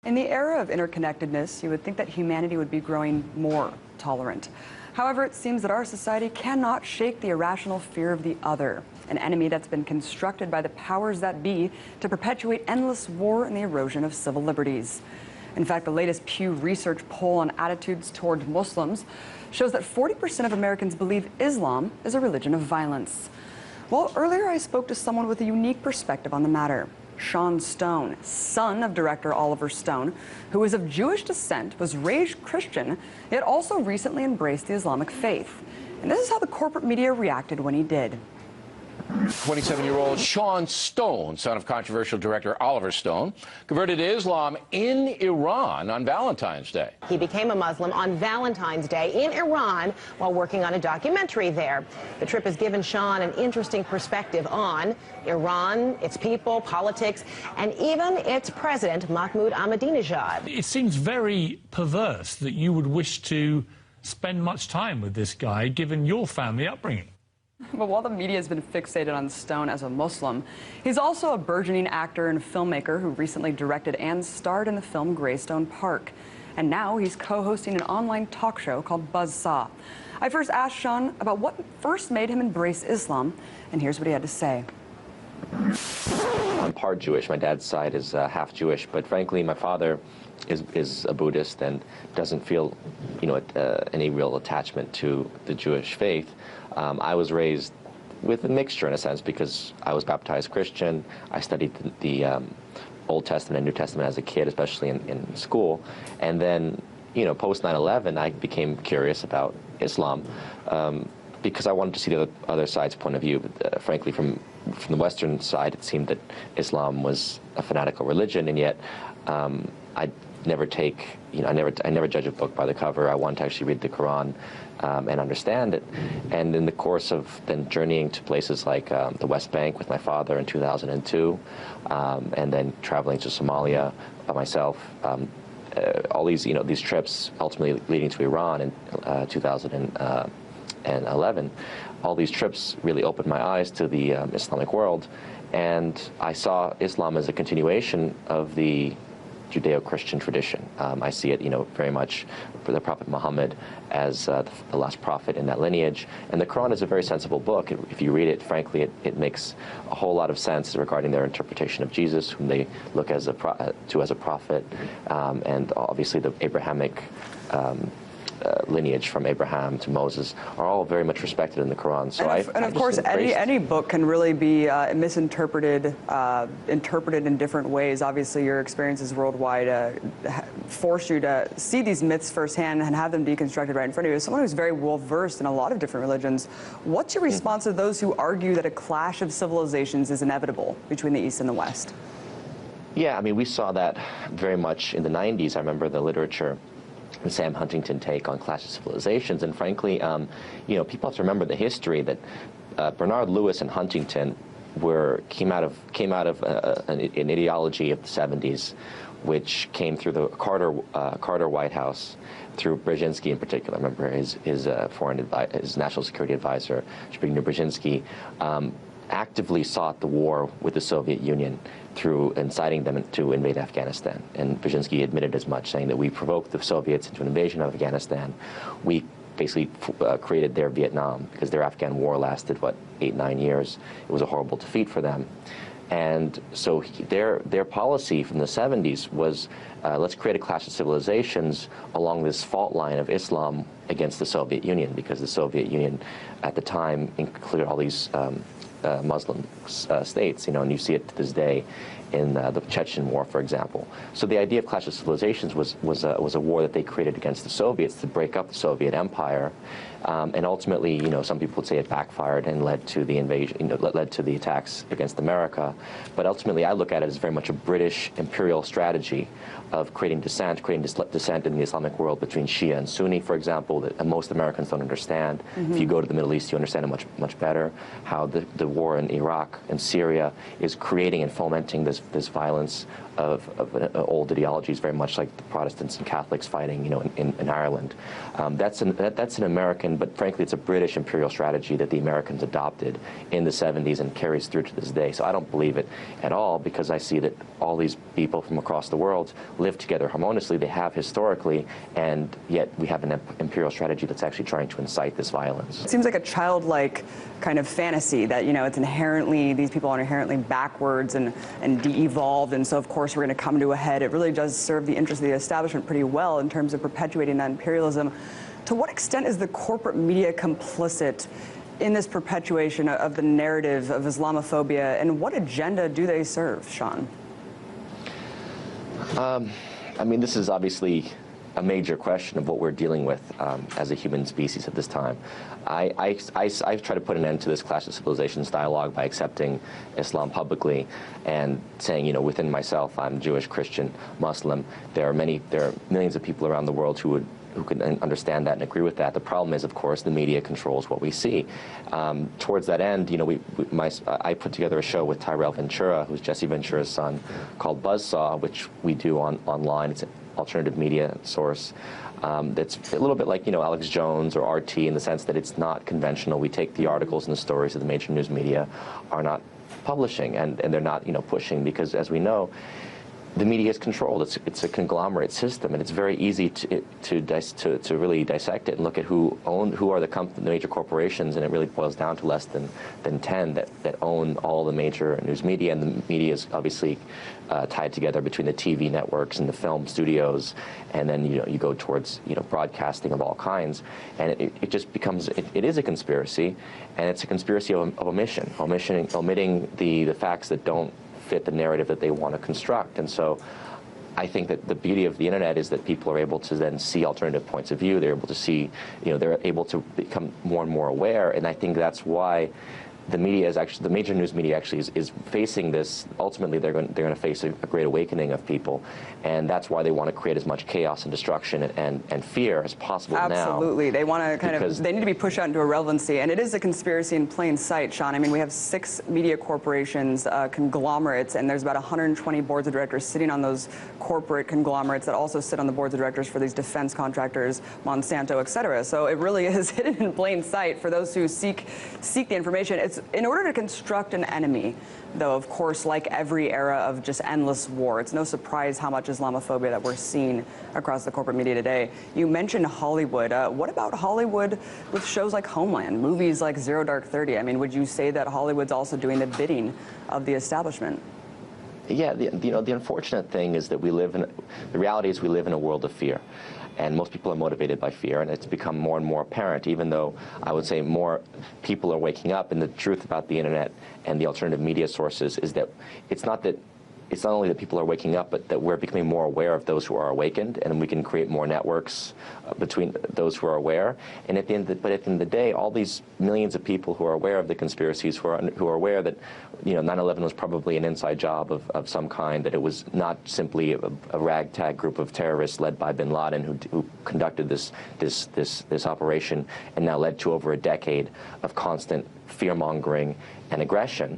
In the era of interconnectedness, you would think that humanity would be growing more tolerant. However, it seems that our society cannot shake the irrational fear of the other, an enemy that's been constructed by the powers that be to perpetuate endless war and the erosion of civil liberties. In fact, the latest Pew Research poll on attitudes toward Muslims shows that 40% of Americans believe Islam is a religion of violence. Well, earlier I spoke to someone with a unique perspective on the matter. Sean Stone, son of director Oliver Stone, who is of Jewish descent, was raised Christian, yet also recently embraced the Islamic faith. And this is how the corporate media reacted when he did. 27-year-old Sean Stone, son of controversial director Oliver Stone, converted to Islam in Iran on Valentine's Day. He became a Muslim on Valentine's Day in Iran while working on a documentary there. The trip has given Sean an interesting perspective on Iran, its people, politics, and even its president, Mahmoud Ahmadinejad. It seems very perverse that you would wish to spend much time with this guy, given your family upbringing. But while the media has been fixated on Stone as a Muslim, he's also a burgeoning actor and filmmaker who recently directed and starred in the film Greystone Park. And now he's co-hosting an online talk show called Buzzsaw. I first asked Sean about what first made him embrace Islam, and here's what he had to say. I'm part Jewish. My dad's side is half Jewish, but frankly, my father is a Buddhist and doesn't feel, any real attachment to the Jewish faith. I was raised with a mixture in a sense because I was baptized Christian. I studied the Old Testament and New Testament as a kid, especially in school. And then, post 9/11, I became curious about Islam because I wanted to see the other side's point of view. But, frankly, from the Western side, it seemed that Islam was a fanatical religion, and yet I never take, I never judge a book by the cover. I want to actually read the Quran and understand it. And in the course of then journeying to places like the West Bank with my father in 2002, and then traveling to Somalia by myself, all these, these trips ultimately leading to Iran in 2011, all these trips really opened my eyes to the Islamic world, and I saw Islam as a continuation of the Judeo-Christian tradition. I see it, very much for the Prophet Muhammad as the last prophet in that lineage. And the Quran is a very sensible book. If you read it, frankly, it makes a whole lot of sense regarding their interpretation of Jesus, whom they look as a prophet, and obviously the Abrahamic lineage from Abraham to Moses are all very much respected in the Quran. So and of course, any book can really be misinterpreted, interpreted in different ways. Obviously, your experiences worldwide force you to see these myths firsthand and have them deconstructed right in front of you. As someone who's very well versed in a lot of different religions, what's your response to those who argue that a clash of civilizations is inevitable between the East and the West? Yeah, I mean, we saw that very much in the 90s. I remember the literature the Sam Huntington take on Clash of Civilizations, and frankly, people have to remember the history that Bernard Lewis and Huntington came out of an ideology of the 70s, which came through the Carter White House, through Brzezinski in particular. Remember his national security advisor, Zbigniew Brzezinski, actively sought the war with the Soviet Union through inciting them to invade Afghanistan. And Brzezinski admitted as much, saying that we provoked the Soviets into an invasion of Afghanistan. We basically created their Vietnam because their Afghan war lasted, 8-9 years. It was a horrible defeat for them. And so their policy from the 70s was, let's create a clash of civilizations along this fault line of Islam against the Soviet Union, because the Soviet Union at the time included all these Muslim states, and you see it to this day in the Chechen War, for example. So the idea of Clash of Civilizations was a war that they created against the Soviets to break up the Soviet Empire, and ultimately, some people would say it backfired and led to the invasion, led to the attacks against America. But ultimately, I look at it as very much a British imperial strategy of creating dissent in the Islamic world between Shia and Sunni, for example, that most Americans don't understand. If you go to the Middle East, you understand it much better, how the war in Iraq and Syria is creating and fomenting this this violence of old ideologies, very much like the Protestants and Catholics fighting, in Ireland. That's an American, but frankly, it's a British imperial strategy that the Americans adopted in the 70s and carries through to this day. So I don't believe it at all, because I see that all these people from across the world live together harmoniously. They have historically, and yet we have an imperial strategy that's actually trying to incite this violence. It seems like a childlike kind of fantasy that, it's inherently, these people are inherently backwards and de-evolved, and so of course we're going to come to a head. It really does serve the interest of the establishment pretty well in terms of perpetuating that imperialism. To what extent is the corporate media complicit in this perpetuation of the narrative of Islamophobia, and what agenda do they serve, Sean? I mean, this is obviously a major question of what we're dealing with as a human species at this time. I try to put an end to this Clash of Civilizations dialogue by accepting Islam publicly and saying, within myself, I'm Jewish, Christian, Muslim. There are millions of people around the world who can understand that and agree with that. The problem is, of course, the media controls what we see. Towards that end, I put together a show with Tyrell Ventura, who's Jesse Ventura's son, called Buzzsaw, which we do online. It's an alternative media source. That's a little bit like, Alex Jones or RT, in the sense that it's not conventional. We take the articles and the stories that the major news media are not publishing, and they're not, pushing, because, as we know, the media is controlled. It's a conglomerate system, and it's very easy to really dissect it and look at who are the major corporations, and it really boils down to less than 10 that own all the major news media, and the media is obviously tied together between the TV networks and the film studios, and then you go towards broadcasting of all kinds, and it just becomes it is a conspiracy, and it's a conspiracy of omitting the facts that don't fit the narrative that they want to construct. And so I think that the beauty of the internet is that people are able to then see alternative points of view. They're able to see, they're able to become more and more aware. And I think that's why the media is actually, the major news media actually is facing this. Ultimately, they're going to face a great awakening of people, and that's why they want to create as much chaos and destruction and fear as possible now. Absolutely, they want to they need to be pushed out into irrelevancy, and it is a conspiracy in plain sight, Sean. I mean, we have 6 media corporations, conglomerates, and there's about 120 boards of directors sitting on those corporate conglomerates that also sit on the boards of directors for these defense contractors, Monsanto, et cetera. So it really is hidden in plain sight for those who seek the information. In order to construct an enemy, though, of course, like every era of just endless war, it's no surprise how much Islamophobia that we're seeing across the corporate media today. You mentioned Hollywood. What about Hollywood with shows like Homeland, movies like Zero Dark 30? I mean, would you say that Hollywood's also doing the bidding of the establishment? Yeah, the unfortunate thing is that the reality is we live in a world of fear. And most people are motivated by fear, and it's become more and more apparent, even though I would say more people are waking up. And the truth about the internet and the alternative media sources is that it's not only that people are waking up, but that we're becoming more aware of those who are awakened, and we can create more networks between those who are aware. And at the end of the day, all these millions of people who are aware of the conspiracies, who are aware that 9/11 was probably an inside job of some kind, that it was not simply a ragtag group of terrorists led by bin Laden who conducted this operation, and now led to over a decade of constant fear-mongering and aggression.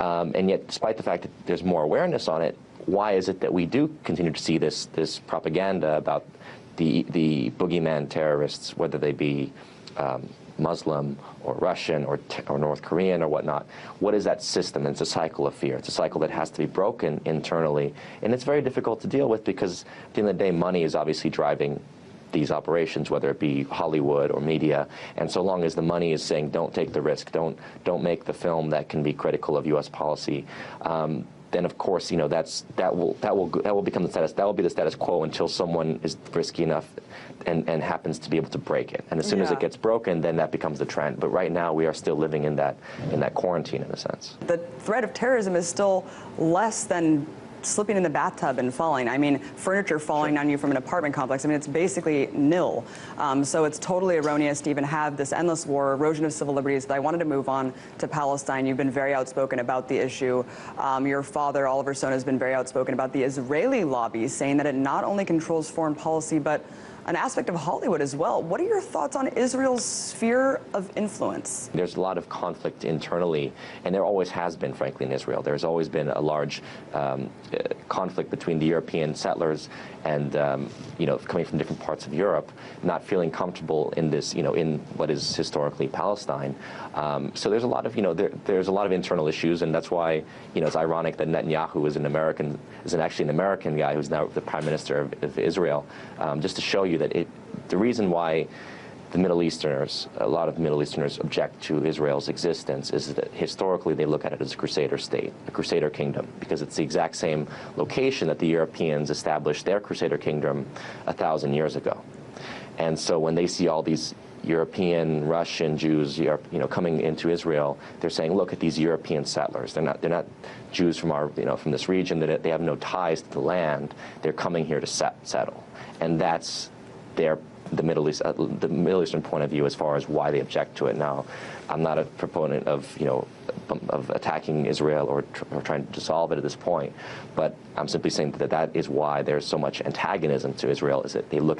And yet, despite the fact that there's more awareness on it, why is it that we do continue to see this propaganda about the boogeyman terrorists, whether they be Muslim or Russian or North Korean or whatnot? What is that system? It's a cycle of fear. It's a cycle that has to be broken internally, and it's very difficult to deal with, because at the end of the day, money is obviously driving these operations, whether it be Hollywood or media. And so long as the money is saying, don't take the risk, don't make the film that can be critical of U.S. policy, then of course, that will become the status. That will be the status quo until someone is risky enough and happens to be able to break it. And as soon as it gets broken, then that becomes the trend. But right now, we are still living in that quarantine, in a sense. The threat of terrorism is still less than slipping in the bathtub and falling. I mean, furniture falling on you from an apartment complex. I mean, it's basically nil. So it's totally erroneous to even have this endless war, erosion of civil liberties. But I wanted to move on to Palestine. You've been very outspoken about the issue. Your father, Oliver Stone, has been very outspoken about the Israeli lobby, saying that it not only controls foreign policy, but an aspect of Hollywood as well. What are your thoughts on Israel's sphere of influence? There's a lot of conflict internally, and there always has been, frankly, in Israel. There's always been a large conflict between the European settlers and, coming from different parts of Europe, not feeling comfortable in this, in what is historically Palestine. So there's a lot of, there's a lot of internal issues, and that's why, it's ironic that Netanyahu is actually an American guy who's now the Prime Minister of Israel, just to show you that the reason why a lot of Middle Easterners object to Israel's existence is that historically they look at it as a crusader state, a crusader kingdom, because it's the exact same location that the Europeans established their crusader kingdom 1,000 years ago. And so when they see all these European, Russian Jews, coming into Israel, they're saying, look at these European settlers. They're not Jews from from this region. They have no ties to the land. They're coming here to settle, and that's the Middle Eastern point of view as far as why they object to it. Now, I'm not a proponent of attacking Israel or trying to dissolve it at this point, but I'm simply saying that is why there's so much antagonism to Israel, is that they look